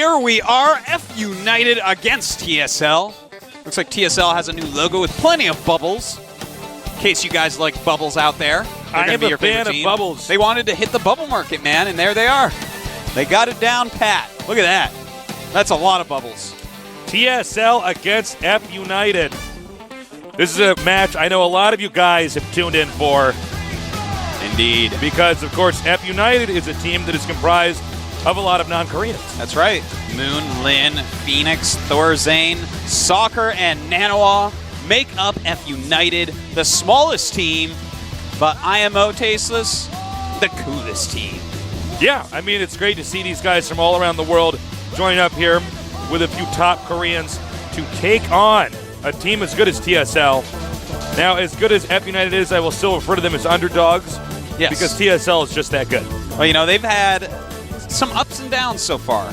here we are, F.United against TSL. Looks like TSL has a new logo with plenty of bubbles. In case you guys like bubbles out there. I am a fan of bubbles. They wanted to hit the bubble market, man, and there they are. They got it down pat. Look at that. That's a lot of bubbles. TSL against F.United. This is a match I know a lot of you guys have tuned in for. Indeed. Because, of course, F.United is a team that is comprised of a lot of non-Koreans. That's right. Moon, Lin, Phoenix, Thorzane, Soccer, and Nanawa make up F.United, the smallest team, but IMO Tasteless, the coolest team. Yeah, I mean, it's great to see these guys from all around the world join up here with a few top Koreans to take on a team as good as TSL. Now, as good as F.United is, I will still refer to them as underdogs. Yes. Because TSL is just that good. Well, you know, they've had some ups and downs so far.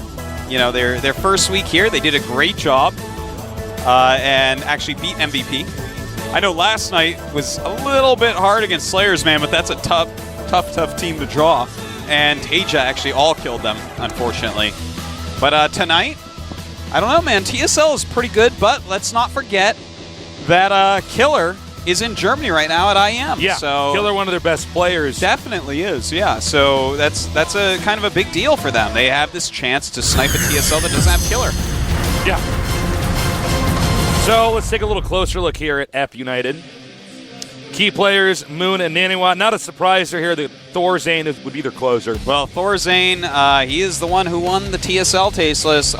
You know, their first week here, they did a great job and actually beat MVP. I know last night was a little bit hard against Slayers, man, but that's a tough team to draw. And Asia actually all killed them, unfortunately. But tonight, I don't know, man. TSL is pretty good, but let's not forget that Killer is in Germany right now at IM. Yeah, so Killer, one of their best players. Definitely is, yeah. So that's a kind of a big deal for them. They have this chance to snipe a TSL that doesn't have Killer. Yeah. So let's take a little closer look here at F.United. Key players, Moon and Nanawa. Not a surprise they're here that Thorzane would be their closer. Well, Thorzane, he is the one who won the TSL Tasteless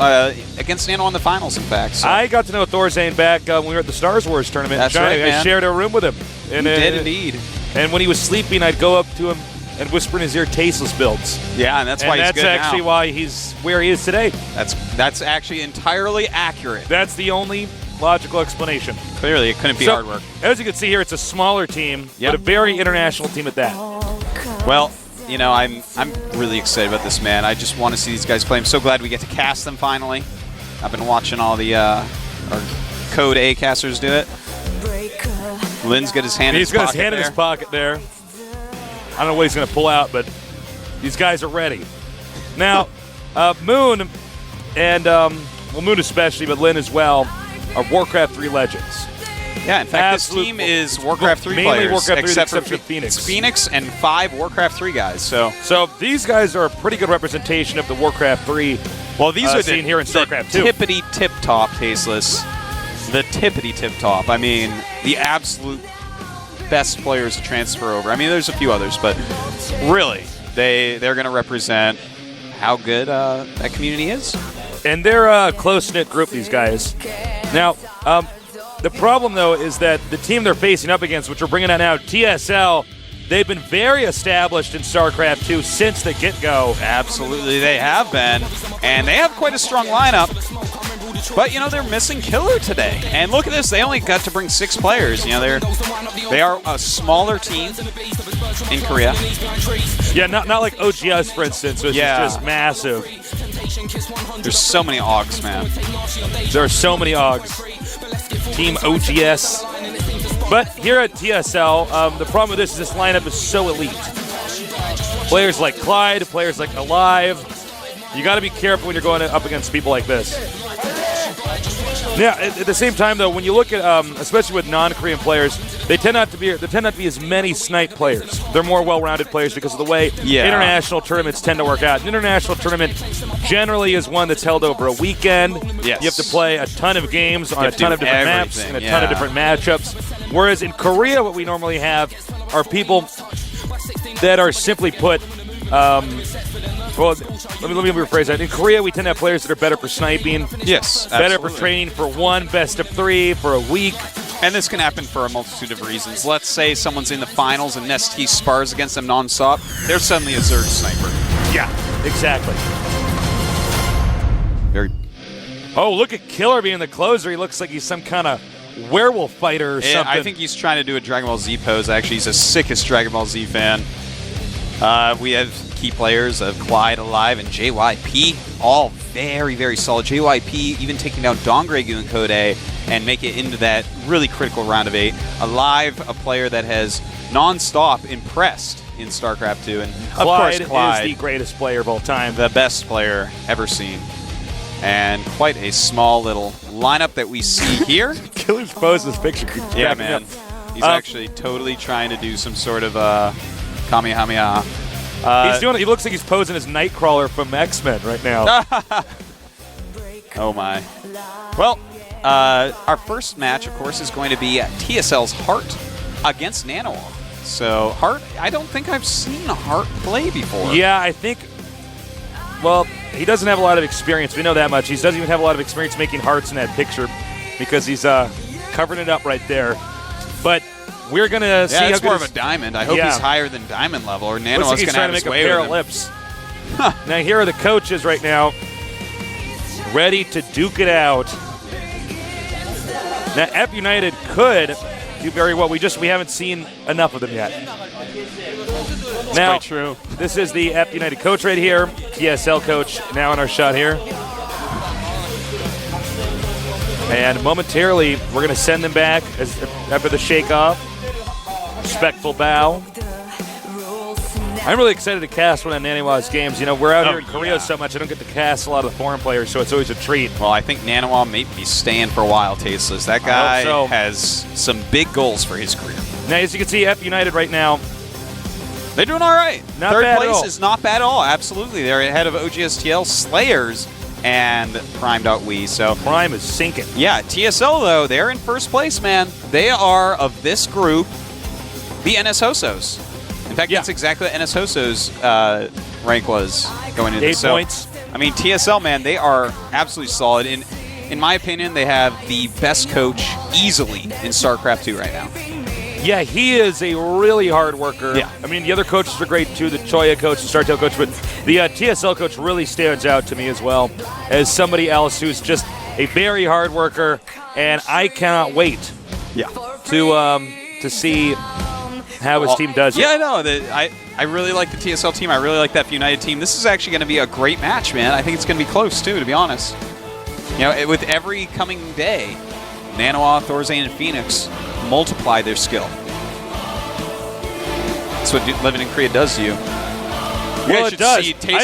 against Nanawa in the finals, in fact. So. I got to know Thorzane back when we were at the Stars Wars tournament. That's right, man. I shared a room with him. And you did indeed. And when he was sleeping, I'd go up to him and whisper in his ear, tasteless builds. Yeah, and that's why he's good now. That's actually why he's where he is today. That's actually entirely accurate. That's the only logical explanation. Clearly, it couldn't be hard work. As you can see here, it's a smaller team, but a very international team at that. Well, you know, I'm really excited about this, man. I just want to see these guys play. I'm so glad we get to cast them finally. I've been watching all the our Code A casters do it. Lin's got his hand in his pocket. He's got his hand in his pocket there. I don't know what he's going to pull out, but these guys are ready. Now, Moon and, well, Moon especially, but Lin as well, are Warcraft 3 legends. Yeah, in fact, this team is Warcraft 3 mainly players, Warcraft 3 except for Phoenix. Phoenix and 5 Warcraft 3 guys. So these guys are a pretty good representation of the Warcraft 3 well, these are scene here in StarCraft 2. Tippity-tip-top, Tasteless. The tippity-tip-top. I mean, the absolute best players to transfer over. I mean, there's a few others, but really, they're going to represent how good that community is. And they're a close-knit group, these guys. Now, the problem, though, is that the team they're facing up against, which we're bringing out now, TSL, they've been very established in StarCraft 2 since the get-go. Absolutely, they have been. And they have quite a strong lineup. But, you know, they're missing Killer today. And look at this, they only got to bring 6 players. You know, they are a smaller team in Korea. Yeah, not like OGS, for instance, which is just massive. There's so many AUGs, man. There are so many AUGs. Team OGS. But here at TSL, the problem with this lineup is so elite. Players like Clyde, players like Alive. You got to be careful when you're going up against people like this. Yeah, at the same time, though, when you look at, especially with non-Korean players, there tend not to be as many snipe players. They're more well-rounded players because of the way international tournaments tend to work out. An international tournament generally is one that's held over a weekend. Yes. You have to play a ton of games on a ton of different maps and a ton of different matchups. Whereas in Korea, what we normally have are people that are simply put. Well, let me rephrase that. In Korea, we tend to have players that are better for sniping. Yes, better absolutely. for training for one best of 3 for a week. And this can happen for a multitude of reasons. Let's say someone's in the finals and Nestea spars against them nonstop. They're suddenly a Zerg sniper. Yeah, exactly. Very. Oh, look at Killer being the closer. He looks like he's some kind of werewolf fighter or something. I think he's trying to do a Dragon Ball Z pose. Actually, he's the sickest Dragon Ball Z fan. We have key players of Clyde, Alive, and JYP, all very, very solid. JYP even taking down Dongregu in Code A and make it into that really critical round of 8. Alive, a player that has non-stop impressed in StarCraft 2. And of course, Clyde is the greatest player of all time. The best player ever seen. And quite a small little lineup that we see here. Killer's pose this picture. Yeah, man. He's actually totally trying to do some sort of Kamehameha. He looks like he's posing as Nightcrawler from X-Men right now. Oh, my. Well, our first match, of course, is going to be TSL's Heart against Nanoa. So, Heart, I don't think I've seen Heart play before. Yeah, I think, well, he doesn't have a lot of experience. We know that much. He doesn't even have a lot of experience making hearts in that picture because he's covering it up right there. But we're going to see how it's good more of a diamond. I hope he's higher than diamond level, or Nanoa's going to have his way with him. Looks like he's trying to make a pair of lips. Now, here are the coaches right now, ready to duke it out. Now, F.United could do very well. We haven't seen enough of them yet. That's now, quite true. This is the F.United coach right here, TSL coach now in our shot here. And momentarily, we're going to send them back after the shake-off. Respectful bow. I'm really excited to cast one of Nanoa's games. You know, we're out here in Korea so much, I don't get to cast a lot of the foreign players, so it's always a treat. Well, I think Nanoa may be staying for a while, Tasteless. That guy has some big goals for his career. Now, as you can see, F.United right now, they're doing all right. Not Third bad place at all. is not bad at all. Absolutely. They're ahead of OGSTL, Slayers, and Prime.we. So Prime is sinking. Yeah, TSL, though, they're in first place, man. They are, of this group, the NS Hosos. In fact, that's exactly what NS Hoso's rank was going into this. 8 points. I mean, TSL, man, they are absolutely solid. In my opinion, they have the best coach easily in StarCraft 2 right now. Yeah, he is a really hard worker. Yeah. I mean, the other coaches are great too, the Choya coach, the StarTale coach, but the TSL coach really stands out to me as well as somebody else who's just a very hard worker, and I cannot wait to see how his team does it. Yeah, I know. I really like the TSL team. I really like that United team. This is actually going to be a great match, man. I think it's going to be close, too, to be honest. You know, with every coming day, Nanoa, Thorzane, and Phoenix multiply their skill. That's what living in Korea does to you. Well, it does. I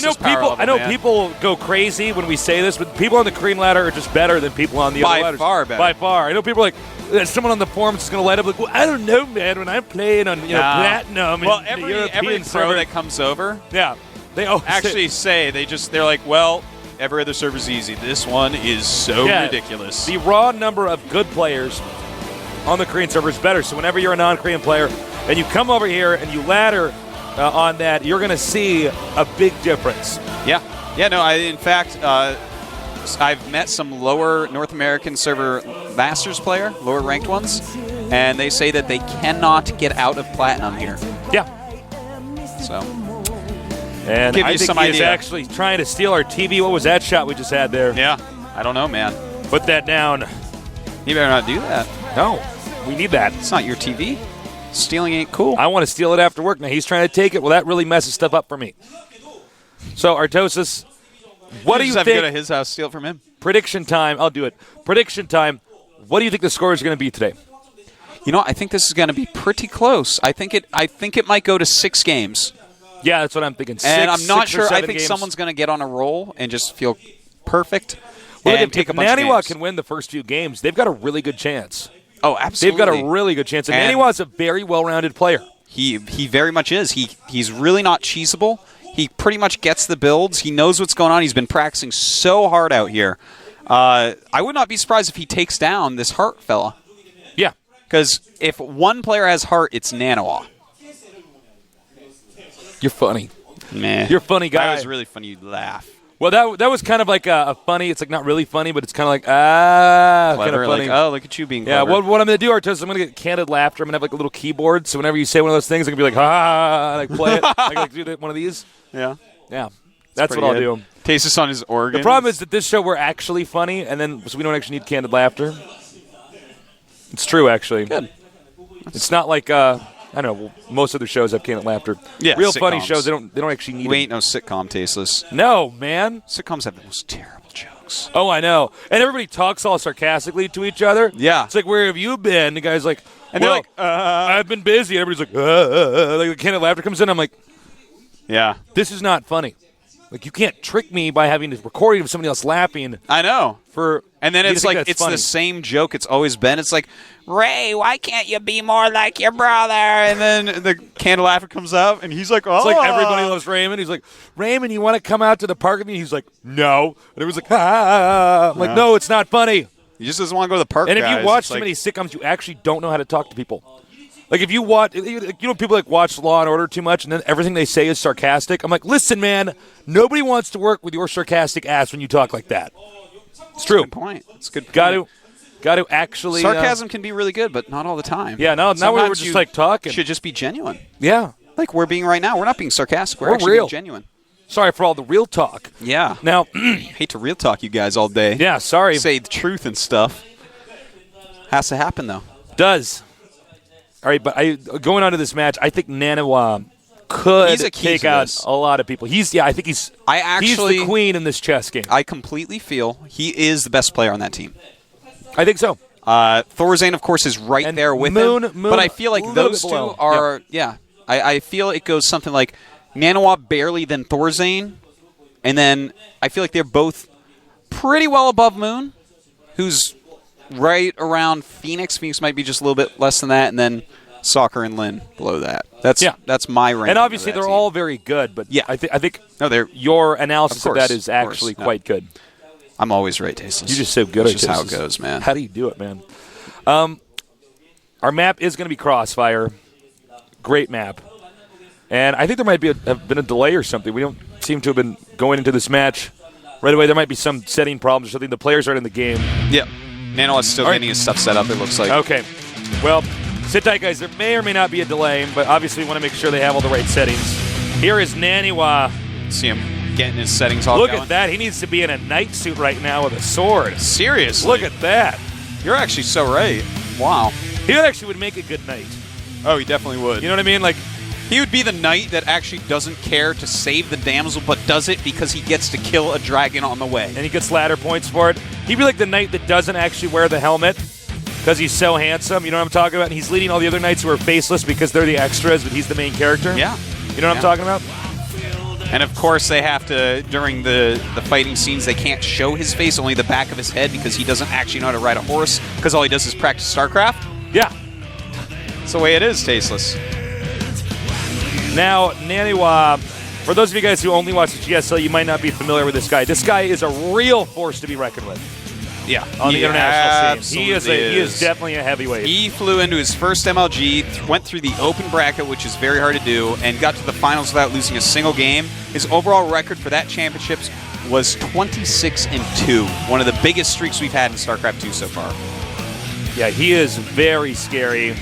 know people go crazy when we say this, but people on the Korean ladder are just better than people on the other ladders. By far better. By far. I know people are like, someone on the forums is going to light up like, well, I don't know, man. When I'm playing on Platinum and every European pro server that comes over, they always actually they're like, well, every other server's easy. This one is so ridiculous. The raw number of good players on the Korean server is better. So whenever you're a non-Korean player and you come over here and you ladder on that, you're going to see a big difference. Yeah. No, in fact, I've met some lower North American server Masters player, lower ranked ones, and they say that they cannot get out of Platinum here. Yeah. So. And give I you think some he idea. is actually trying to steal our TV. What was that shot we just had there? Yeah. I don't know, man. Put that down. You better not do that. No. We need that. It's not your TV. Stealing ain't cool. I want to steal it after work. Now he's trying to take it. Well, that really messes stuff up for me. So, Artosis, what do you think? Have to go to his house, steal it from him. Prediction time. I'll do it. Prediction time. What do you think the score is going to be today? You know, I think this is going to be pretty close. I think it might go to 6 games. Yeah, that's what I'm thinking. And I'm not sure. I think games. someone's going to get on a roll and just feel perfect. Well, and take a bunch of Naniwa games. can win the first few games, they've got a really good chance. Oh, absolutely. They've got a really good chance. And Naniwa's a very well-rounded player. He very much is. He's really not cheesable. He pretty much gets the builds. He knows what's going on. He's been practicing so hard out here. I would not be surprised if he takes down this Heart fella. Yeah. Because if one player has Heart, it's Nanoa. You're funny. Meh. You're a funny guy. That was really funny. You laugh. Well, that was kind of like a funny. It's like not really funny, but it's kind of like kind of Clever, funny. like, oh, look at you being yeah. clever. What I'm going to do, Artos, I'm going to get candid laughter. I'm going to have like a little keyboard, so whenever you say one of those things, I can be like, ha, like play it. I can like do one of these. Yeah. Yeah. That's what I'll do. Taste this on his organ. The problem is that this show we're actually funny, and then so we don't actually need candid laughter. It's true, actually. Good. It's not like I don't know. Most other shows have candid laughter. Yeah, real sitcoms. funny shows they don't actually need. We it. ain't no sitcom, Tasteless. No, man. Sitcoms have the most terrible jokes. Oh, I know. And everybody talks all sarcastically to each other. Yeah. It's like, where have you been? The guy's like, and well, they're like, I've been busy. And everybody's like the candid laughter comes in. I'm like, yeah. this is not funny. Like, you can't trick me by having a recording of somebody else laughing. I know. And then it's like it's the same joke it's always been. It's like, Ray, why can't you be more like your brother? And then the candle laughter comes out, and he's like, oh. It's like everybody loves Raymond. He's like, Raymond, you want to come out to the park with me? He's like, no. And it was like, ah. I'm like, no, it's not funny. He just doesn't want to go to the park, And if guys. you watch so many sitcoms, you actually don't know how to talk to people. Like, if you watch, people like watch Law and Order too much, and then everything they say is sarcastic. I'm like, listen, man, nobody wants to work with your sarcastic ass when you talk like that. It's true. Good point. It's a good point. Got to actually. Sarcasm can be really good, but not all the time. Yeah, now we're just like talking. Should just be genuine. Yeah. Like we're being right now. We're not being sarcastic. We're actually real. being genuine. Sorry for all the real talk. Yeah. Now, hate to real talk you guys all day. Yeah, sorry. Say the truth and stuff. Has to happen, though. Does. All right, but going on to this match, I think Nanawa could take out a lot of people. He's the queen in this chess game. I completely feel he is the best player on that team. I think so. Thorzane, of course, is right there with him. But I feel like those two are, I feel it goes something like Nanawa barely, then Thorzane. And then I feel like they're both pretty well above Moon, who's right around Phoenix. Phoenix might be just a little bit less than that. And then Soccer and Lin below that. That's my ranking. And obviously they're all very good. But yeah, I think your analysis of that is actually quite good. I'm always right, Tasteless. You're just so good at it. That's just how it goes, man. How do you do it, man? Our map is going to be Crossfire. Great map. And I think there might have been a delay or something. We don't seem to have been going into this match right away. There might be some setting problems or something. The players aren't in the game. Yeah. Nano is still getting his stuff set up, it looks like. Okay. Well, sit tight, guys. There may or may not be a delay, but obviously we want to make sure they have all the right settings. Here is Naniwa. See him getting his settings all Look going. at that. He needs to be in a knight suit right now with a sword. Seriously? Look at that. You're actually so right. Wow. He actually would make a good knight. Oh, he definitely would. You know what I mean? Like, he would be the knight that actually doesn't care to save the damsel, but does it because he gets to kill a dragon on the way. And he gets ladder points for it. He'd be like the knight that doesn't actually wear the helmet because he's so handsome. You know what I'm talking about? And he's leading all the other knights who are faceless because they're the extras, but he's the main character. Yeah. You know what I'm talking about? And, of course, they have to, during the fighting scenes, they can't show his face, only the back of his head because he doesn't actually know how to ride a horse because all he does is practice StarCraft. Yeah. That's the way it is, Tasteless. Now, Naniwa, for those of you guys who only watch the GSL, you might not be familiar with this guy. This guy is a real force to be reckoned with. Yeah. On the international scene. He is definitely a heavyweight. He flew into his first MLG, went through the open bracket, which is very hard to do, and got to the finals without losing a single game. His overall record for that championships was 26-2. One of the biggest streaks we've had in StarCraft 2 so far. Yeah, he is very scary.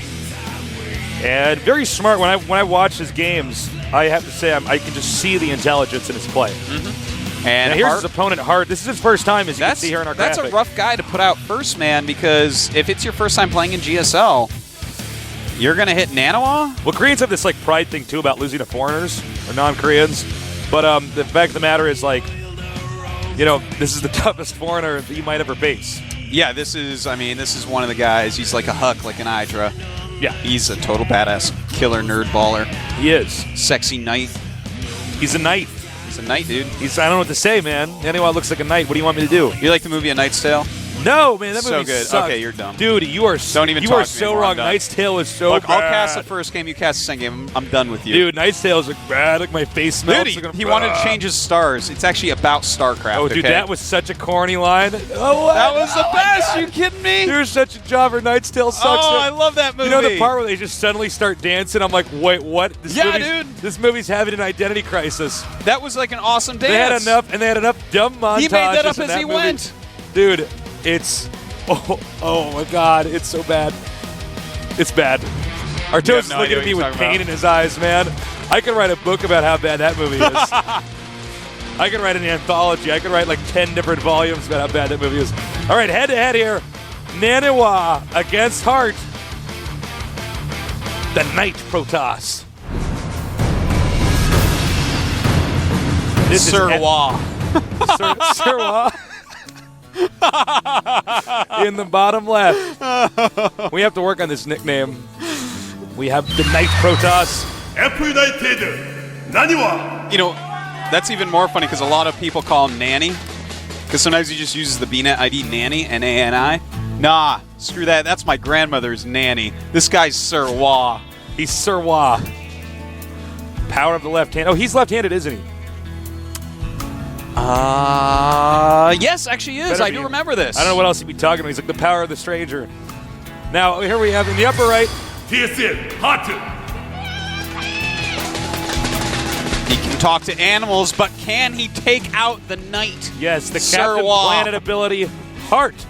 And very smart. When I watch his games, I have to say I can just see the intelligence in his play. Mm-hmm. And now here's his opponent, Hart. This is his first time, as you can see here in our graphic. That's a rough guy to put out first, man, because if it's your first time playing in GSL, you're going to hit Nanawa? Well, Koreans have this like pride thing, too, about losing to foreigners or non-Koreans. But the fact of the matter is, like, you know, this is the toughest foreigner that you might ever face. Yeah, this is one of the guys. He's like a Huck, like an Hydra. Yeah. He's a total badass killer nerd baller. He is. Sexy knight. He's a knight. He's a knight, dude. I don't know what to say, man. Anyone looks like a knight. What do you want me to do? You like the movie A Knight's Tale? No, man, that movie so good. sucked. Okay, you're dumb. Dude, you are Don't even talk to me so anymore. wrong. Knight's Tale is so Look, bad. I'll cast the first game, you cast the second game. I'm done with you. Dude, Knight's Tale is like bad. Like my face smells. Dude, he wanted to change his stars. It's actually about StarCraft. Oh, dude, that was such a corny line. Oh, that was the best. You kidding me? You're such a jobber. Knight's Tale sucks. Oh, I love that movie. You know the part where they just suddenly start dancing? I'm like, wait, what? Dude. This movie's having an identity crisis. That was like an awesome dance. They had enough dumb montages. He made that up as he movie. went. Dude, it's... Oh my God, it's so bad. It's bad. Arto's is looking at me with pain in his eyes, man. I could write a book about how bad that movie is. I could write an anthology. I could write like 10 different volumes about how bad that movie is. All right, head-to-head here. Nanawa against Hart. The Knight Protoss. Sirwa. Sirwa. In the bottom left. We have to work on this nickname. We have the Knight Protoss. F.United. Naniwa. You know, That's even more funny because a lot of people call him Nanny. Because sometimes he just uses the BNet ID Nanny, N-A-N-I. Nah, screw that. That's my grandmother's Nanny. This guy's Sir Wah. He's Sir Wah. Power of the left hand. Oh, he's left-handed, isn't he? Yes, actually he is. I do remember this. I don't know what else he'd be talking about. He's like the power of the stranger. Now, here we have in the upper right. TSN, hot. He can talk to animals, but can he take out the knight? Yes, the Sir Captain Wah. Planet ability, Heart.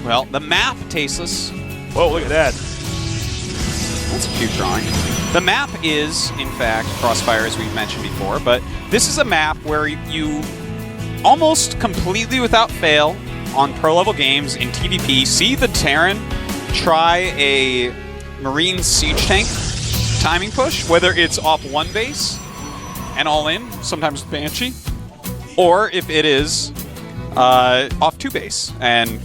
Well, the map, Tasteless. Whoa, look at that. That's a cute drawing. The map is, in fact, Crossfire, as we've mentioned before, but this is a map where you almost completely without fail on pro-level games in TVP see the Terran try a Marine siege tank timing push, whether it's off one base and all in, sometimes with Banshee, or if it is off two base and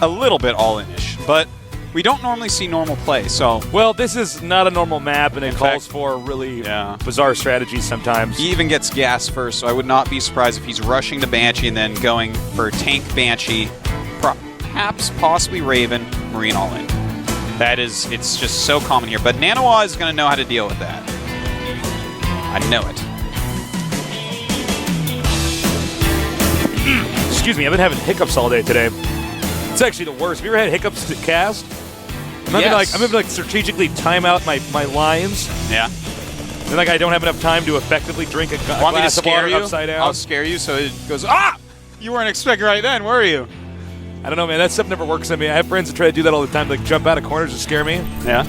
a little bit all in-ish. But we don't normally see normal play, so... Well, this is not a normal map, and it calls fact, for really bizarre strategies sometimes. He even gets gas first, so I would not be surprised if he's rushing to Banshee and then going for tank Banshee, perhaps possibly Raven, Marine all-in. It's just so common here. But Nanawa is going to know how to deal with that. I know it. Excuse me, I've been having hiccups all day today. It's actually the worst. Have you ever had hiccups to cast? I'm having to strategically time out my lines. Yeah. And I don't have enough time to effectively drink a glass of water upside down. I'll scare you so it goes, ah! You weren't expecting right then, were you? I don't know, man. That stuff never works on me. I have friends that try to do that all the time, like jump out of corners to scare me. Yeah.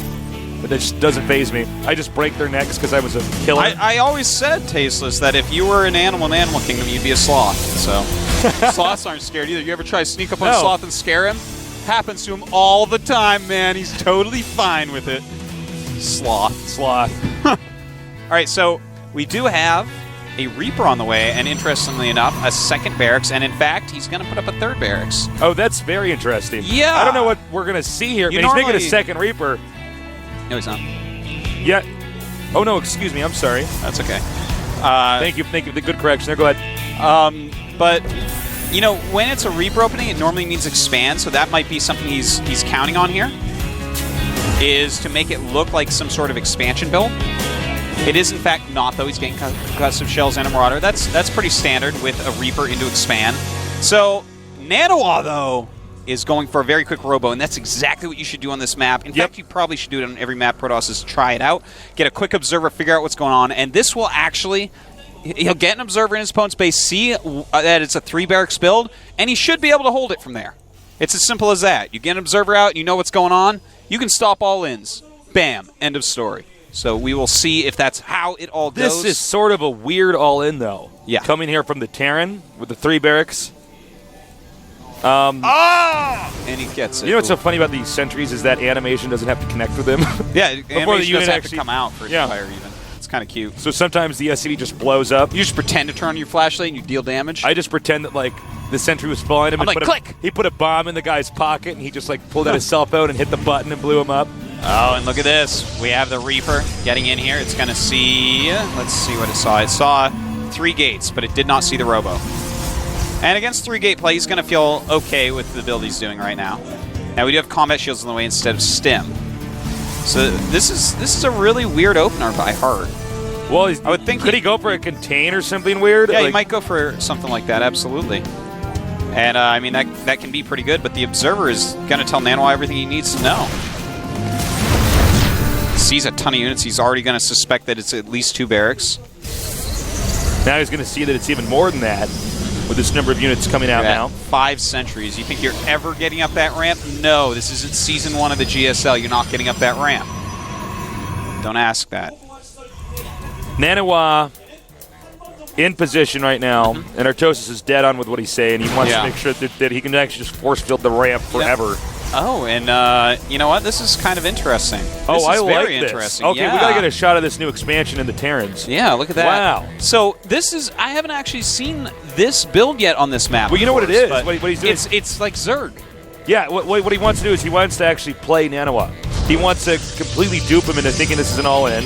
But that just doesn't faze me. I just break their necks because I was a killer. I always said, Tasteless, that if you were an animal in Animal Kingdom, you'd be a sloth. So sloths aren't scared either. You ever try to sneak up on a sloth and scare him? Happens to him all the time, man. He's totally fine with it. Sloth. All right, so we do have a Reaper on the way, and interestingly enough, a second barracks, and in fact, he's going to put up a third barracks. Oh, that's very interesting. Yeah. I don't know what we're going to see here. He's making a second Reaper. No, he's not. Yeah. Oh, no, excuse me. I'm sorry. That's okay. Thank you. The good correction there. Go ahead. But, you know, when it's a Reaper opening, it normally means expand, so that might be something he's counting on here, is to make it look like some sort of expansion build. It is, in fact, not, though. He's getting custom shells and a Marauder. That's pretty standard with a Reaper into expand. So, Nanawa, though, is going for a very quick robo, and that's exactly what you should do on this map. In fact, you probably should do it on every map Protoss is try it out, get a quick observer, figure out what's going on, and this will actually... He'll get an observer in his opponent's base, see that it's a 3-barracks build, and he should be able to hold it from there. It's as simple as that. You get an observer out, and you know what's going on, you can stop all-ins. Bam. End of story. So we will see if that's how it all goes. This is sort of a weird all-in, though. Yeah. Coming here from the Terran with the 3 barracks. And he gets it. You know what's so funny about these sentries is that animation doesn't have to connect with them. Yeah, before the unit doesn't have actually to come out for it to fire even. It's kind of cute. So sometimes the SCV just blows up. You just pretend to turn on your flashlight and you deal damage? I just pretend that, like, the sentry was following him. I'm like, click! He put a bomb in the guy's pocket, and he just, like, pulled out his cell phone and hit the button and blew him up. Oh, and look at this. We have the Reaper getting in here. It's going to see... Let's see what it saw. It saw 3 gates, but it did not see the robo. And against 3-gate play, he's going to feel okay with the build he's doing right now. Now, we do have combat shields on the way instead of stim. So this is a really weird opener by Heart. Well, I would think could he go for a contain or something weird? Yeah, like, he might go for something like that, absolutely. And, I mean, that can be pretty good, but the Observer is going to tell Nanawa everything he needs to know. Sees a ton of units. He's already going to suspect that it's at least 2 barracks. Now he's going to see that it's even more than that with this number of units coming out now. 5 sentries. You think you're ever getting up that ramp? No, this isn't Season 1 of the GSL. You're not getting up that ramp. Don't ask that. Nanawa in position right now, and Artosis is dead on with what he's saying. He wants to make sure that he can actually just force field the ramp forever. Oh, and you know what? This is kind of interesting. I like very this. Interesting. Okay, we got to get a shot of this new expansion in the Terrans. Yeah, look at that. Wow. So this is, I haven't actually seen this build yet on this map. Well, you know what it is, what he's doing? It's like Zerg. Yeah, what he wants to do is he wants to actually play Nanawa. He wants to completely dupe him into thinking this is an all-in.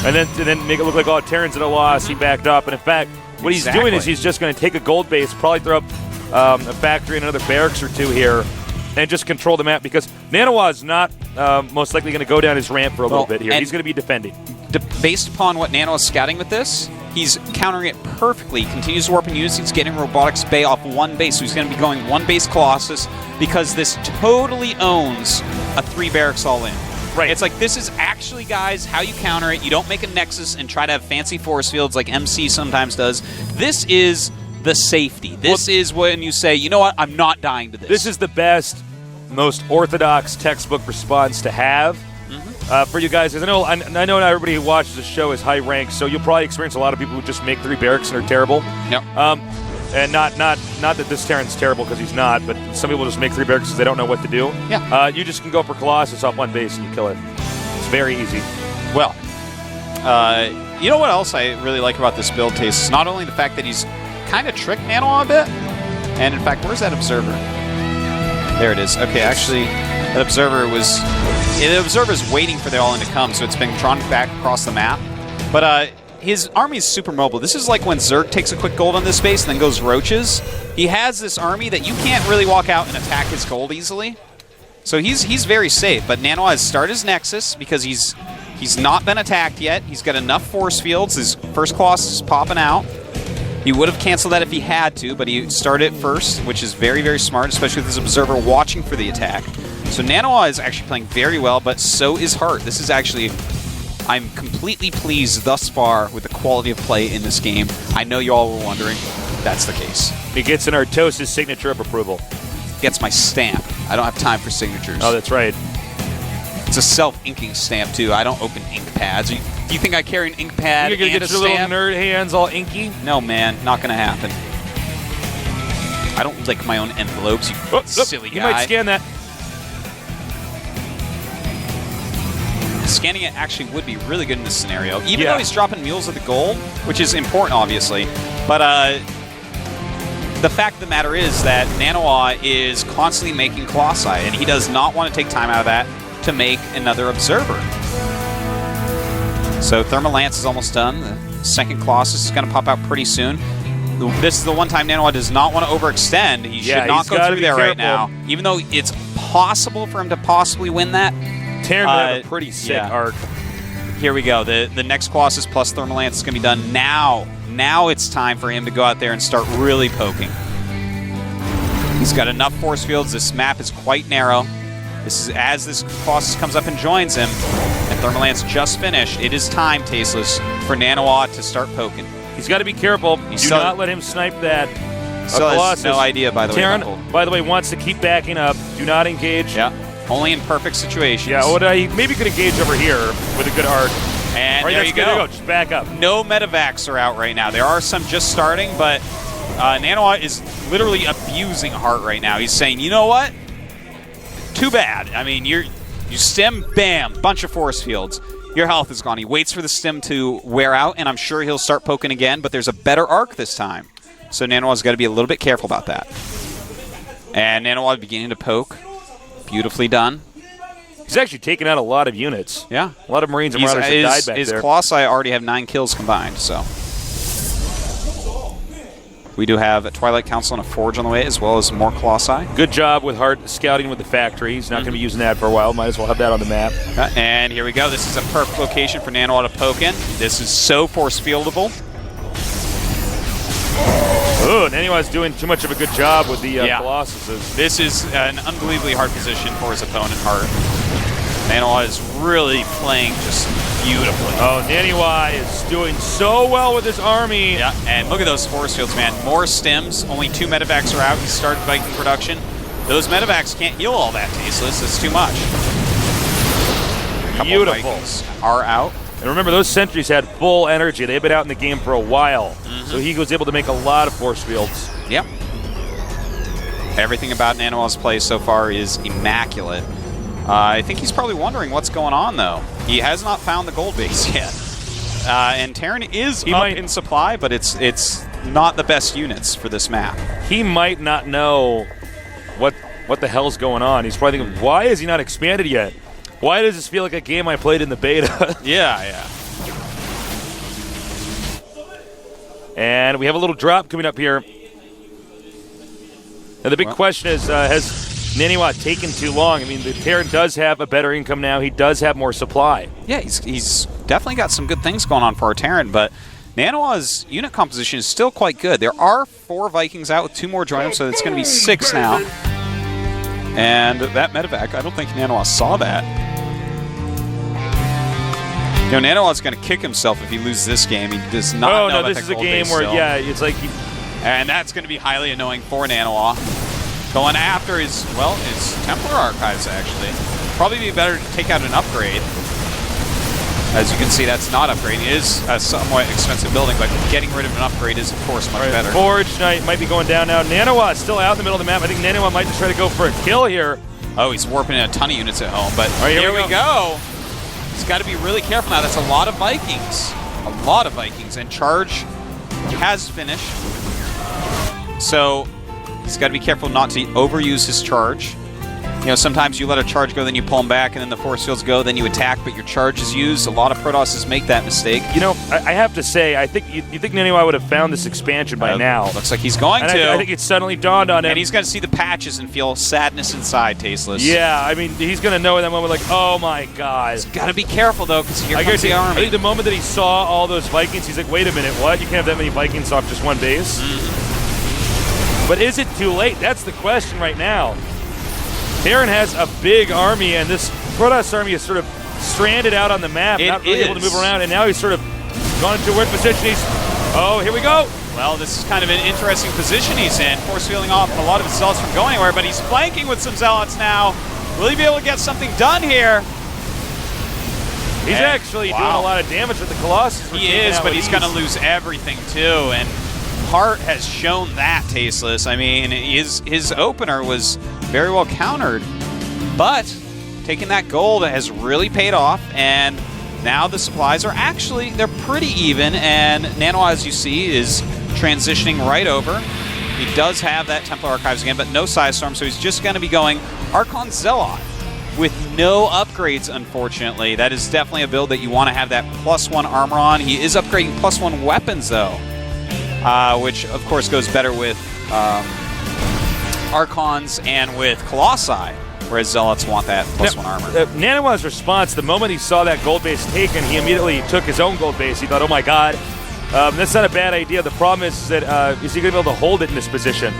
And then make it look like, oh, Terran's at a loss. He backed up. And in fact, what he's doing is he's just going to take a gold base, probably throw up a factory and another barracks or two here, and just control the map, because Nanawa is not most likely going to go down his ramp for a little bit here. He's going to be defending. Based upon what Nano is scouting with this, he's countering it perfectly. He continues warping units. He's getting Robotics Bay off one base, so he's going to be going one base Colossus, because this totally owns a 3 barracks all in. Right. It's like, this is actually, guys, how you counter it. You don't make a Nexus and try to have fancy force fields like MC sometimes does. This is the safety. This is when you say, you know what, I'm not dying to this. This is the best, most orthodox textbook response to have. For you guys, because I know not everybody who watches the show is high ranked, so you'll probably experience a lot of people who just make 3 barracks and are terrible. Yep. And not that this Terran's terrible, because he's not, but some people just make 3 barracks because they don't know what to do. Yeah. You just can go for Colossus off one base and you kill it. It's very easy. Well, you know what else I really like about this build, Taste? It's not only the fact that he's kind of tricked Nano a bit, and in fact, where's that Observer? There it is. Okay, actually, that Observer was... the Observer's waiting for the all-in to come, so it's been drawn back across the map. But his army is super mobile. This is like when Zerg takes a quick gold on this base and then goes roaches. He has this army that you can't really walk out and attack his gold easily. So he's very safe. But Nano has started his Nexus because he's not been attacked yet. He's got enough force fields. His first Colossus is popping out. He would have canceled that if he had to, but he started it first, which is very, very smart, especially with his Observer watching for the attack. So Nanoa is actually playing very well, but so is Hart. This is actually... I'm completely pleased thus far with the quality of play in this game. I know you all were wondering. That's the case. He gets an Artosis signature of approval. Gets my stamp. I don't have time for signatures. Oh, that's right. It's a self-inking stamp, too. I don't open ink pads. Do you think I carry an ink pad You're going to get your little nerd hands all inky? No, man. Not going to happen. I don't lick my own envelopes, you silly guy. You might scan that. Scanning it actually would be really good in this scenario, even though he's dropping mules at the goal, which is important, obviously. But the fact of the matter is that Nanoa is constantly making Colossi, and he does not want to take time out of that to make another Observer. So Thermal Lance is almost done. The second Colossus is going to pop out pretty soon. This is the one time Nanoa does not want to overextend. He should not go through there right now, even though it's possible for him to possibly win that. Terran would have a pretty sick arc. Here we go. The next Colossus plus Thermal Lance is going to be done now. Now it's time for him to go out there and start really poking. He's got enough force fields. This map is quite narrow. This is as this Colossus comes up and joins him, and Thermal Lance just finished. It is time, Tasteless, for Nanoa to start poking. He's got to be careful. Do not let him snipe that. So has no idea, by the way. Terran, by the way, wants to keep backing up. Do not engage. Yeah. Only in perfect situations. Yeah, he maybe could engage over here with a good arc. And there you go. Just back up. No medevacs are out right now. There are some just starting, but Nanoa is literally abusing Hart right now. He's saying, you know what? Too bad. I mean, you stim, bam, bunch of force fields. Your health is gone. He waits for the stim to wear out, and I'm sure he'll start poking again, but there's a better arc this time. So Nanoa's got to be a little bit careful about that. And Nanoa beginning to poke. Beautifully done. He's actually taken out a lot of units. Yeah. A lot of Marines and Marauders have died back his there. His Colossi already have 9 kills combined, so. We do have a Twilight Council and a Forge on the way, as well as more Colossi. Good job with Hart scouting with the factory. He's not going to be using that for a while. Might as well have that on the map. And here we go. This is a perfect location for Nanoa to poke in. This is so force fieldable. Oh, Nanoa's doing too much of a good job with the Colossuses. This is an unbelievably hard position for his opponent, Hart. Nanoa is really playing just beautifully. Oh, Nanoa is doing so well with his army. Yeah, and look at those force fields, man. More stims. Only 2 medevacs are out. He started Viking production. Those medevacs can't heal all that, Tasteless. It's too much. Beautiful. Are out. And remember, those sentries had full energy. They've been out in the game for a while. So he was able to make a lot of force fields. Yep. Everything about Nanoa's play so far is immaculate. I think he's probably wondering what's going on, though. He has not found the gold base yet. And Terran is up in supply, but it's not the best units for this map. He might not know what the hell's going on. He's probably thinking, why is he not expanded yet? Why does this feel like a game I played in the beta? Yeah. And we have a little drop coming up here. Now, the big question is, has Naniwa taken too long? I mean, the Terran does have a better income now. He does have more supply. Yeah, he's definitely got some good things going on for our Terran, but Naniwa's unit composition is still quite good. There are 4 Vikings out with 2 more joining, so it's going to be 6 now. And that medevac, I don't think Naniwa saw that. You know, Naniwa's going to kick himself if he loses this game. He does not know no, about this that is a gold game base where, still. yeah, it's like... And that's going to be highly annoying for Naniwa. Going after his Templar Archives, actually. Probably be better to take out an upgrade. As you can see, that's not upgrading. It is a somewhat expensive building, but getting rid of an upgrade is, of course, much better. Forge Knight might be going down now. Naniwa is still out in the middle of the map. I think Naniwa might just try to go for a kill here. Oh, he's warping in a ton of units at home, but here we go. He's got to be really careful now. That's a lot of Vikings. A lot of Vikings, and charge has finished. So he's got to be careful not to overuse his charge. You know, sometimes you let a charge go, then you pull them back, and then the force fields go, then you attack, but your charge is used. A lot of Protosses make that mistake. You know, I have to say, I think you think Naniwa would have found this expansion by now. Looks like he's going to. I think it suddenly dawned on him. And he's going to see the patches and feel sadness inside, Tasteless. Yeah, I mean, he's going to know in that moment, like, oh my God. He's got to be careful, though, because here comes the army. I think the moment that he saw all those Vikings, he's like, wait a minute, what? You can't have that many Vikings off just one base? Mm-hmm. But is it too late? That's the question right now. Terran has a big army, and this Protoss army is sort of stranded out on the map, not really able to move around, and now he's sort of gone into a weird position. Oh, here we go. Well, this is kind of an interesting position he's in, force fielding off a lot of his zealots from going anywhere, but he's flanking with some zealots now. Will he be able to get something done here? He's actually doing a lot of damage with the Colossus. He is, but he's going to lose everything, too, and Hart has shown that, Tasteless. I mean, his opener was very well countered, but taking that gold has really paid off, and now the supplies are actually, they're pretty even, and Naniwa, as you see, is transitioning right over. He does have that Templar Archives again, but no Psystorm, so he's just going to be going Archon Zealot with no upgrades, unfortunately. That is definitely a build that you want to have that +1 armor on. He is upgrading +1 weapons, though. Which, of course, goes better with Archons and with Colossi, whereas Zealots want that +1 armor. Naniwa's response, the moment he saw that gold base taken, he immediately took his own gold base. He thought, oh my God, that's not a bad idea. The problem is that, is he going to be able to hold it in this position?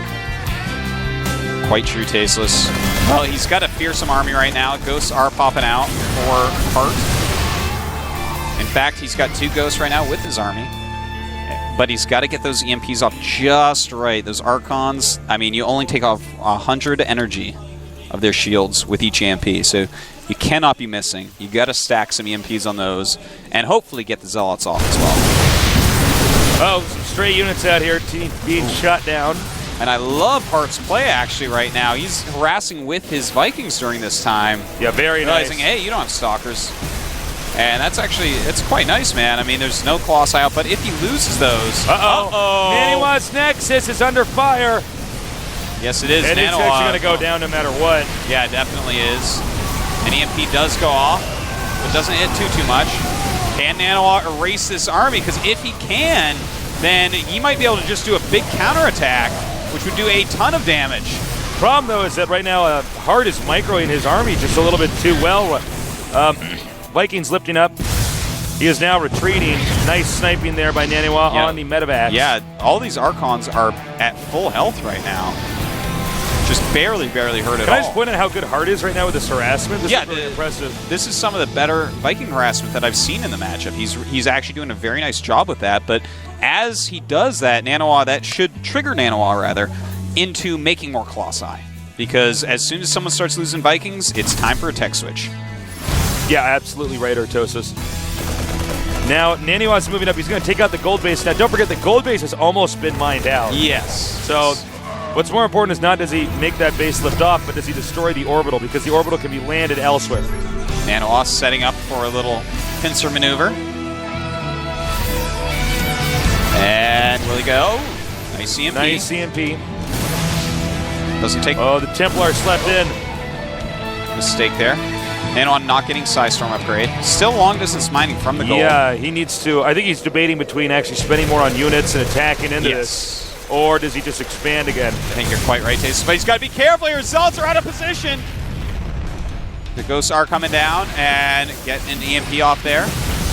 Quite true, Tasteless. Well, he's got a fearsome army right now. Ghosts are popping out for Hart. In fact, he's got 2 Ghosts right now with his army. But he's got to get those EMPs off just right. Those Archons, I mean, you only take off 100 energy of their shields with each EMP, so you cannot be missing. You got to stack some EMPs on those, and hopefully get the Zealots off as well. Oh, some stray units out here being shot down. And I love Hart's play, actually, right now. He's harassing with his Vikings during this time. Yeah, very nice. Realizing, hey, you don't have Stalkers. And that's actually, it's quite nice, man. I mean, there's no Colossi out, but if he loses those... Naniwa's Nexus is under fire. Yes, it is. And it's actually going to go down no matter what. Yeah, it definitely is. An EMP does go off, but doesn't hit too much. Can Naniwa erase this army? Because if he can, then he might be able to just do a big counterattack, which would do a ton of damage. Problem, though, is that right now Hart is microing his army just a little bit too well. Vikings lifting up. He is now retreating. Nice sniping there by Naniwa on the medevacs. Yeah, all these Archons are at full health right now. Just barely hurt at all. Can I just point out how good Hart is right now with this harassment? This is really impressive. This is some of the better Viking harassment that I've seen in the matchup. He's actually doing a very nice job with that, but as he does that, that should trigger Naniwa, rather, into making more Colossi. Because as soon as someone starts losing Vikings, it's time for a tech switch. Yeah, absolutely right, Ortosis. Now, Naniwa's moving up. He's going to take out the gold base. Now, don't forget, the gold base has almost been mined out. Yes. So, what's more important is not does he make that base lift off, but does he destroy the orbital, because the orbital can be landed elsewhere. Naniwa setting up for a little pincer maneuver. And will he go? Nice CMP. Nice CMP. Doesn't take... Oh, the Templar slept in. Mistake there. Nanoa not getting Psystorm upgrade. Still long distance mining from the gold. Yeah, he needs to. I think he's debating between actually spending more on units and attacking into this. Or does he just expand again? I think you're quite right, Taste. But he's got to be careful here. Zealots are out of position. The ghosts are coming down and getting an EMP off there.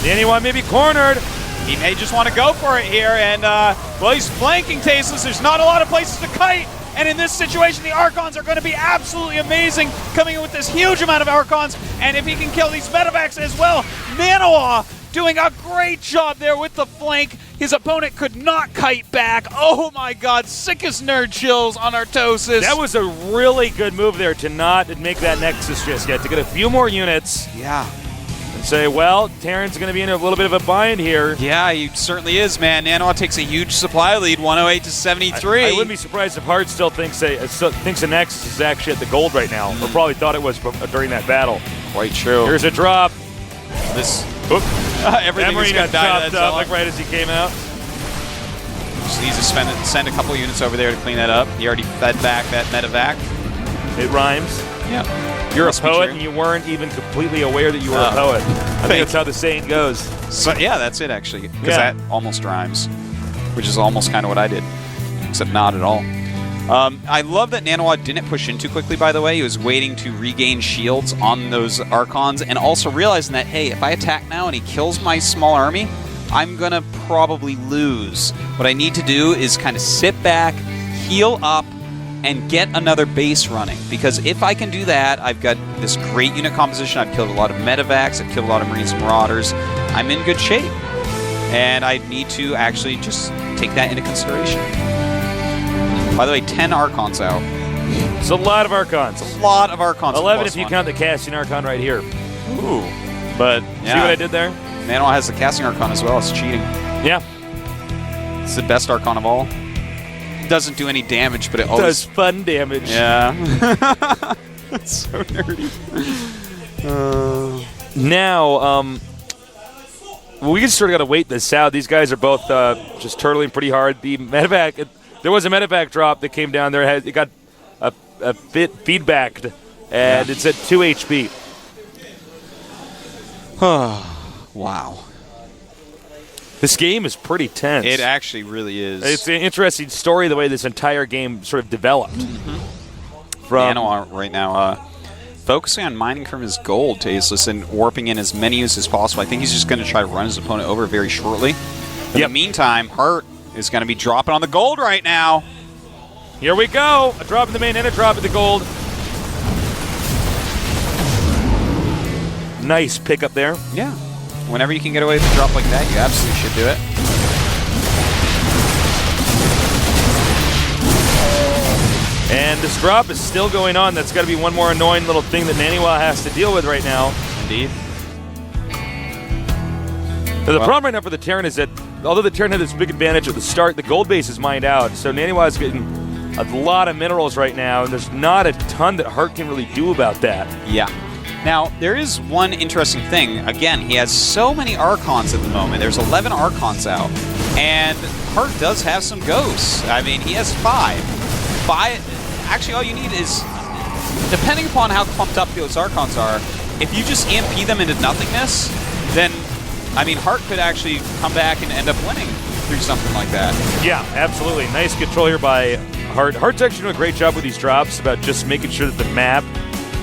Anyone may be cornered. He may just want to go for it here. And, well, he's flanking Tasteless. There's not a lot of places to kite. And in this situation, the Archons are going to be absolutely amazing, coming in with this huge amount of Archons. And if he can kill these medevacs as well, Nanoa doing a great job there with the flank. His opponent could not kite back. Oh my God, sickest nerd chills on Artosis. That was a really good move there to not make that Nexus just yet, to get a few more units. Yeah. And say, well, Terran's going to be in a little bit of a bind here. Yeah, he certainly is, man. Nanoa takes a huge supply lead, 108 to 73. I wouldn't be surprised if Hart still thinks a Nexus is actually at the gold right now, or probably thought it was during that battle. Quite true. Here's a drop. This. Everything got chopped up like right as he came out. Just needs to send a couple units over there to clean that up. He already fed back that medevac. It rhymes. Yeah. You're a poet and you weren't even completely aware that you were a poet. I think that's how the saying goes. So, yeah, that's it actually. Because that almost rhymes. Which is almost kind of what I did. Except not at all. I love that Nanoa didn't push in too quickly, by the way. He was waiting to regain shields on those Archons, and also realizing that, hey, if I attack now and he kills my small army, I'm going to probably lose. What I need to do is kind of sit back, heal up, and get another base running. Because if I can do that, I've got this great unit composition. I've killed a lot of medevacs. I've killed a lot of Marines and Marauders. I'm in good shape. And I need to actually just take that into consideration. By the way, 10 Archons out. It's a lot of Archons. It's a lot of Archons. 11 if you count the casting Archon right here. Ooh. But, see what I did there? Nanoa has the casting Archon as well. It's cheating. Yeah. It's the best Archon of all. It doesn't do any damage, but it always does fun damage. Yeah. It's so nerdy. Now, we just sort of got to wait this out. These guys are both just turtling pretty hard. The medevac, there was a medevac drop that came down there. It got a bit feedbacked, and it's at 2 HP. Wow. This game is pretty tense. It actually really is. It's an interesting story, the way this entire game sort of developed. From Nanoa right now, focusing on mining from his gold, Tasteless, and warping in as many units as possible. I think he's just going to try to run his opponent over very shortly. In the meantime, Hart is going to be dropping on the gold right now. Here we go. A drop in the main and a drop in the gold. Nice pickup there. Yeah. Whenever you can get away with a drop like that, you absolutely should do it. And this drop is still going on. That's got to be one more annoying little thing that Naniwa has to deal with right now. Indeed. Now, the problem right now for the Terran is that, although the Terran had this big advantage at the start, the gold base is mined out. So Naniwa is getting a lot of minerals right now, and there's not a ton that Hart can really do about that. Yeah. Now, there is one interesting thing. Again, he has so many Archons at the moment. There's 11 Archons out. And Hart does have some ghosts. I mean, he has 5. Actually, all you need is, depending upon how clumped up those Archons are, if you just EMP them into nothingness, then, I mean, Hart could actually come back and end up winning through something like that. Yeah, absolutely. Nice control here by Hart. Hart's actually doing a great job with these drops about just making sure that the map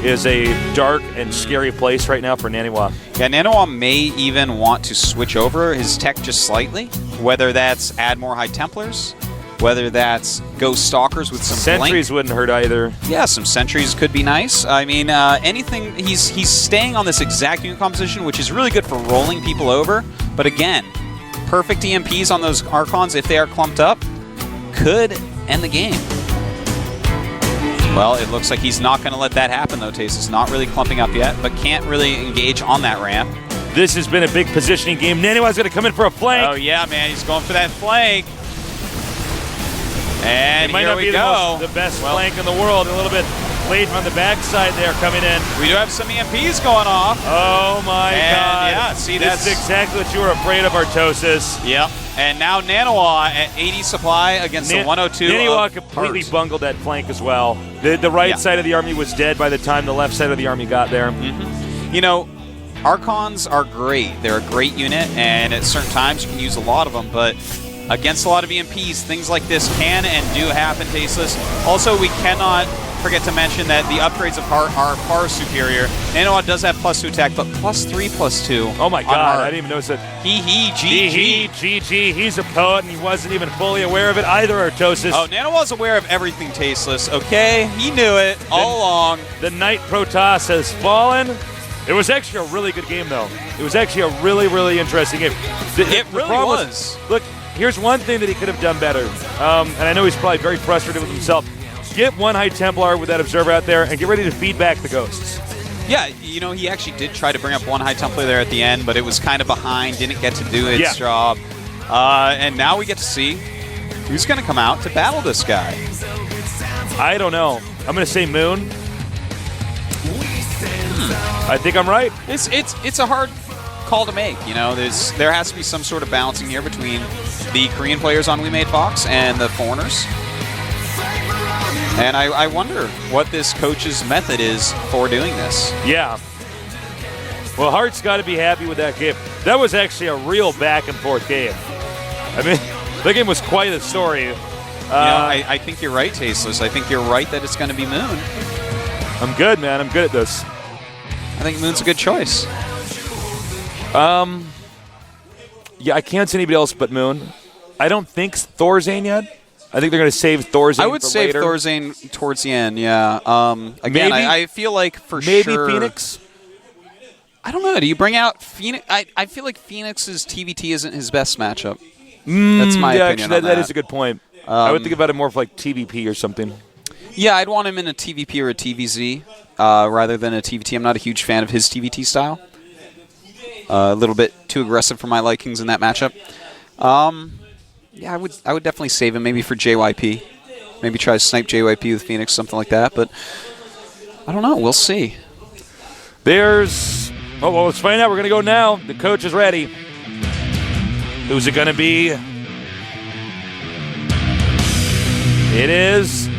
is a dark and scary place right now for Naniwa. Yeah, Naniwa may even want to switch over his tech just slightly, whether that's add more High Templars, whether that's Ghost Stalkers with some Sentries blink. wouldn't hurt either. Yeah, some Sentries could be nice. I mean, anything. He's staying on this exact unit composition, which is really good for rolling people over. But again, perfect EMPs on those Archons, if they are clumped up, could end the game. Well, it looks like he's not going to let that happen, though. Taste is not really clumping up yet, but can't really engage on that ramp. This has been a big positioning game. Naniwa's going to come in for a flank. Oh, yeah, man. He's going for that flank. And here we go. The best flank in the world. A little bit late on the backside there coming in. We do have some EMPs going off. Oh, my God. Yeah, see, this is exactly what you were afraid of, Artosis. Yep. And now Naniwa at 80 supply against the 102. Naniwa completely bungled that flank as well. The right side of the army was dead by the time the left side of the army got there. You know, Archons are great. They're a great unit, and at certain times you can use a lot of them, but against a lot of EMPs, things like this can and do happen, Tasteless. Also, we cannot forget to mention that the upgrades of Heart are far superior. Nanoa does have +2 attack, but +3/+2. Oh my god, I didn't even notice it. GG. He's a poet, and he wasn't even fully aware of it either, Artosis. Oh, Nanoa's aware of everything, Tasteless, okay? He knew it all along. The Knight Protoss has fallen. It was actually a really good game, though. It was actually a really, really interesting game. It really was. Look, here's one thing that he could have done better, and I know he's probably very frustrated with himself. Get one High Templar with that Observer out there and get ready to feed back the Ghosts. Yeah, you know, he actually did try to bring up one High Templar there at the end, but it was kind of behind, didn't get to do its job. And now we get to see who's going to come out to battle this guy. I don't know. I'm going to say Moon. I think I'm right. It's a hard call to make. You know, there has to be some sort of balancing here between the Korean players on We Made Fox and the foreigners. And I wonder what this coach's method is for doing this. Yeah. Well, Hart's got to be happy with that game. That was actually a real back-and-forth game. I mean, the game was quite a story. I think you're right, Tasteless. I think you're right that it's going to be Moon. I'm good, man. I'm good at this. I think Moon's a good choice. Yeah, I can't see anybody else but Moon. I don't think Thorzane yet. I think they're going to save Thorzane. I would save later. Thorzane towards the end, yeah. Again, maybe, I feel like for maybe sure... Maybe Phoenix? I don't know. Do you bring out Phoenix? I feel like Phoenix's TVT isn't his best matchup. That's my opinion actually, that is a good point. I would think about it more of like TVP or something. Yeah, I'd want him in a TVP or a TVZ rather than a TVT. I'm not a huge fan of his TVT style. A little bit too aggressive for my likings in that matchup. Yeah, I would definitely save him maybe for JYP. Maybe try to snipe JYP with Phoenix, something like that. But I don't know. We'll see. There's... Oh, well, let's find out. We're going to go now. The coach is ready. Who's it going to be? It is...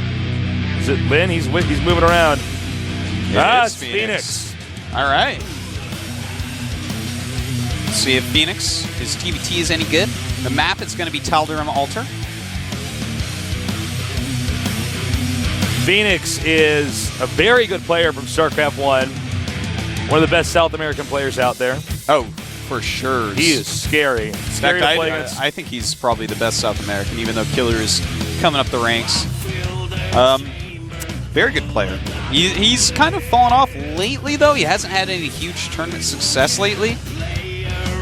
Is it Lin? He's moving around. It's Phoenix. All right. Let's see if Phoenix, his TVT is any good. The map is going to be Tal'Darim Altar. Phoenix is a very good player from StarCraft 1. One of the best South American players out there. Oh, for sure. He is scary. Scary to play against. I think he's probably the best South American, even though Killer is coming up the ranks. Very good player. He's kind of fallen off lately, though. He hasn't had any huge tournament success lately.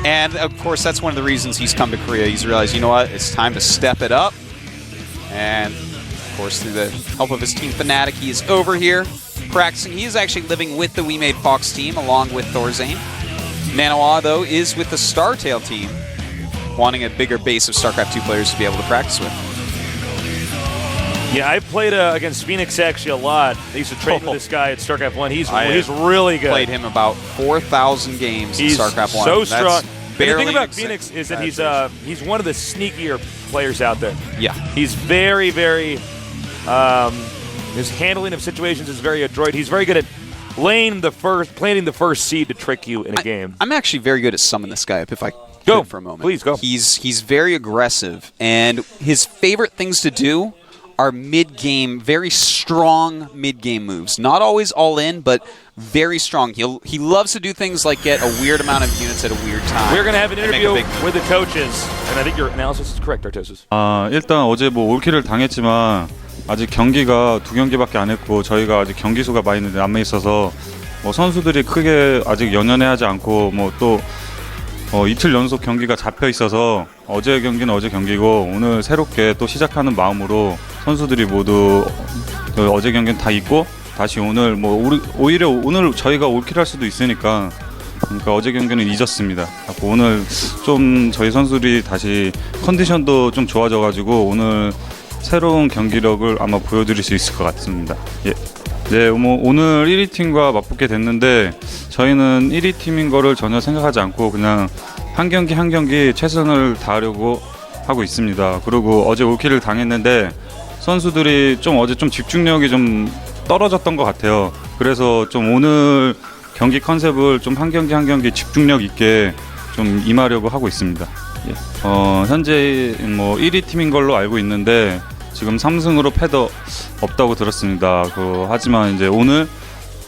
And, of course, that's one of the reasons he's come to Korea. He's realized, you know what, it's time to step it up. And, of course, through the help of his team Fnatic, he is over here practicing. He is actually living with the We Made Fox team along with Thorzane. Nanoa, though, is with the StarTale team, wanting a bigger base of StarCraft 2 players to be able to practice with. Yeah, I played against Phoenix actually a lot. I used to train with this guy at StarCraft 1. He's really good. Played him about 4,000 games in StarCraft 1. So strong. And the thing about Phoenix is that he's one of the sneakier players out there. Yeah. He's very, very... his handling of situations is very adroit. He's very good at planting the first seed to trick you in a game. I'm actually very good at summon this guy up if I could for a moment. Please, go. He's very aggressive, and his favorite things to do are mid-game, very strong mid-game moves. Not always all in, but very strong. He loves to do things like get a weird amount of units at a weird time. We're going to have an interview with the coaches, and I think your analysis is correct, Artosis. 일단 어제 뭐 올킬을 당했지만 아직 경기가 2경기밖에 안 했고 저희가 아직 경기 수가 많이 남아 있어서 뭐 선수들이 크게 아직 연연해하지 않고 뭐 또 이틀 연속 경기가 잡혀 있어서 어제 경기는 어제 경기고 오늘 새롭게 또 시작하는 마음으로 선수들이 모두 어제 경기는 다 잊고 다시 오늘 뭐 오히려 오늘 저희가 올킬할 수도 있으니까 그러니까 어제 경기는 잊었습니다. 오늘 좀 저희 선수들이 다시 컨디션도 좀 좋아져가지고 오늘 새로운 경기력을 아마 보여드릴 수 있을 것 같습니다. 예. 네, 뭐 오늘 1위 팀과 맞붙게 됐는데 저희는 1위 팀인 거를 전혀 생각하지 않고 그냥 한 경기 한 경기 최선을 다하려고 하고 있습니다. 그리고 어제 올킬을 당했는데 선수들이 좀 어제 좀 집중력이 좀 떨어졌던 것 같아요. 그래서 좀 오늘 경기 컨셉을 좀 한 경기 한 경기 집중력 있게 좀 임하려고 하고 있습니다. 예. 현재 뭐 1위 팀인 걸로 알고 있는데 지금 3승으로 패도 없다고 들었습니다. 하지만 이제 오늘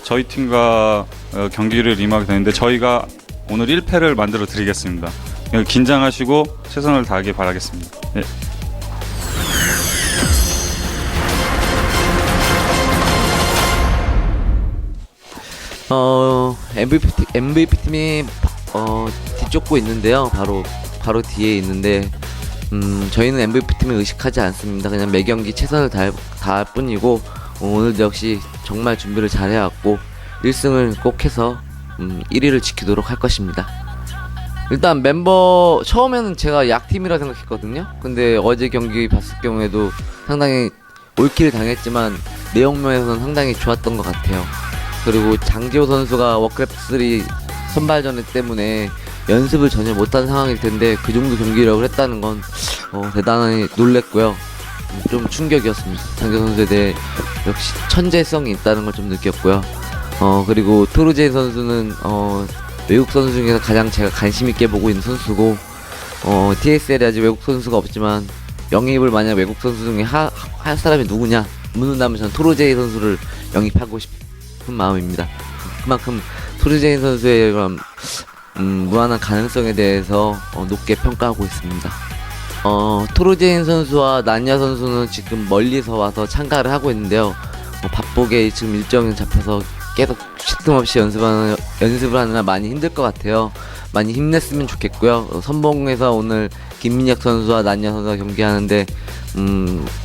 저희 팀과 경기를 임하게 되는데 저희가 오늘 1패를 만들어 드리겠습니다. 긴장하시고 최선을 다하길 바라겠습니다. 예. MVP 팀이 뒤쫓고 있는데요. 바로 뒤에 있는데 저희는 MVP 팀을 의식하지 않습니다. 그냥 매 경기 최선을 다할 뿐이고 오늘도 역시 정말 준비를 잘 해왔고 1승을 꼭 해서 1위를 지키도록 할 것입니다. 일단 멤버 처음에는 제가 약팀이라 생각했거든요. 근데 어제 경기 봤을 경우에도 상당히 올킬을 당했지만 내용면에서는 상당히 좋았던 것 같아요. 그리고 장지호 선수가 워크래프트3 선발전에 때문에 연습을 전혀 못한 상황일 텐데 그 정도 경기력을 했다는 건 대단히 놀랬고요. 좀 충격이었습니다. 장지호 선수에 대해 역시 천재성이 있다는 걸 좀 느꼈고요. 그리고 토르제인 선수는 외국 선수 중에서 가장 제가 관심 있게 보고 있는 선수고 TSL에 아직 외국 선수가 없지만 영입을 만약 외국 선수 중에 할 사람이 누구냐 묻는다면 저는 토르제인 선수를 영입하고 싶은 마음입니다. 그만큼 토르제인 선수의 그런 무한한 가능성에 대해서 높게 평가하고 있습니다. 토르제인 선수와 난야 선수는 지금 멀리서 와서 참가를 하고 있는데요. 바쁘게 지금 일정이 잡혀서 계속 쉴 틈 없이 연습을 하느라 많이 힘들 것 같아요. 많이 힘냈으면 좋겠고요. 선봉에서 오늘 김민혁 선수와 난야 선수가 경기하는데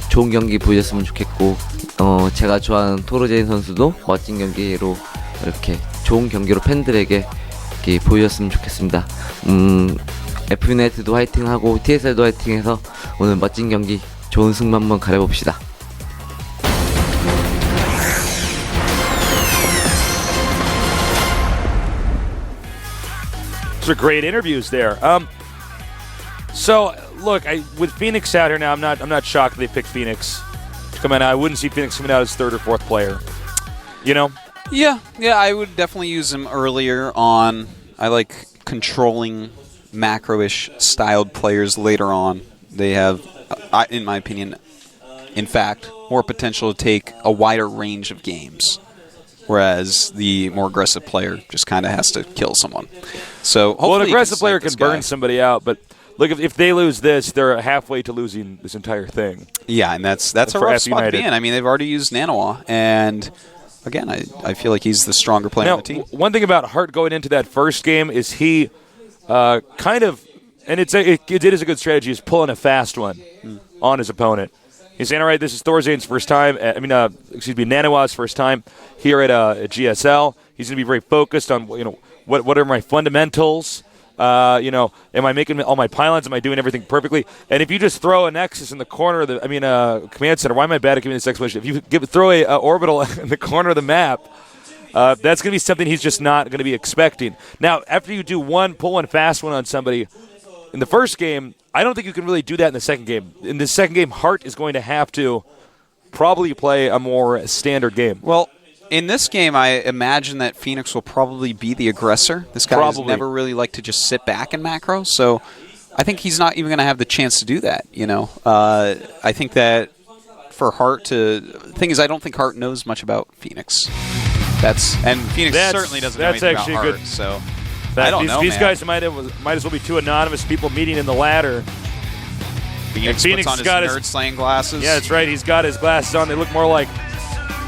좋은 경기 보여줬으면 좋겠고 제가 좋아하는 토르제인 선수도 멋진 경기로 이렇게 좋은 경기로 팬들에게 이렇게 보여줬으면 좋겠습니다. F.United도 화이팅하고 TSL도 화이팅해서 오늘 멋진 경기 좋은 승부 한번 가려봅시다. Those are great interviews there. So look, with Phoenix out here now, I'm not shocked they picked Phoenix to come out. I wouldn't see Phoenix coming out as third or fourth player. You know? Yeah, I would definitely use him earlier on. I like controlling macro-ish styled players later on. They have, in my opinion, in fact, more potential to take a wider range of games. Whereas the more aggressive player just kind of has to kill someone. So hopefully, well, an aggressive player can burn somebody out, but look, if they lose this, they're halfway to losing this entire thing. Yeah, and that's a rough spot to be in. I mean, they've already used Nanawa, and again, I feel like he's the stronger player on the team. One thing about Hart going into that first game is he kind of, and it is a good strategy, is pulling a fast one on his opponent. He's saying, all right, this is Thorzane's first time, Nanawa's first time here at GSL. He's going to be very focused on, what are my fundamentals? Am I making all my pylons? Am I doing everything perfectly? And if you just throw a Nexus in the corner of command center, why am I bad at giving this explanation? If you throw a orbital in the corner of the map, that's going to be something he's just not going to be expecting. Now, after you do pull one fast one on somebody in the first game, I don't think you can really do that in the second game. In the second game, Hart is going to have to probably play a more standard game. Well, in this game, I imagine that Phoenix will probably be the aggressor. This guy has never really liked to just sit back in macro, so I think he's not even going to have the chance to do that. I think that for Hart the thing is, I don't think Hart knows much about Phoenix. Phoenix certainly doesn't know anything about Hart. So I don't know. These guys might as well be two anonymous people meeting in the ladder. Phoenix puts on his nerd slaying glasses. Yeah, that's right. He's got his glasses on. They look more like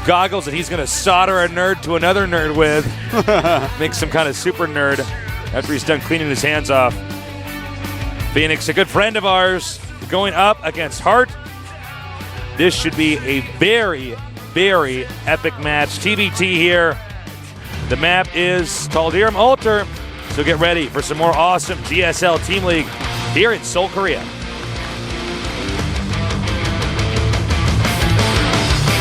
goggles that he's going to solder a nerd to another nerd with. Make some kind of super nerd after he's done cleaning his hands off. Phoenix, a good friend of ours, going up against Hart. This should be a very, very epic match. TBT here. The map is Taldirum Altar. So get ready for some more awesome GSL Team League here in Seoul, Korea.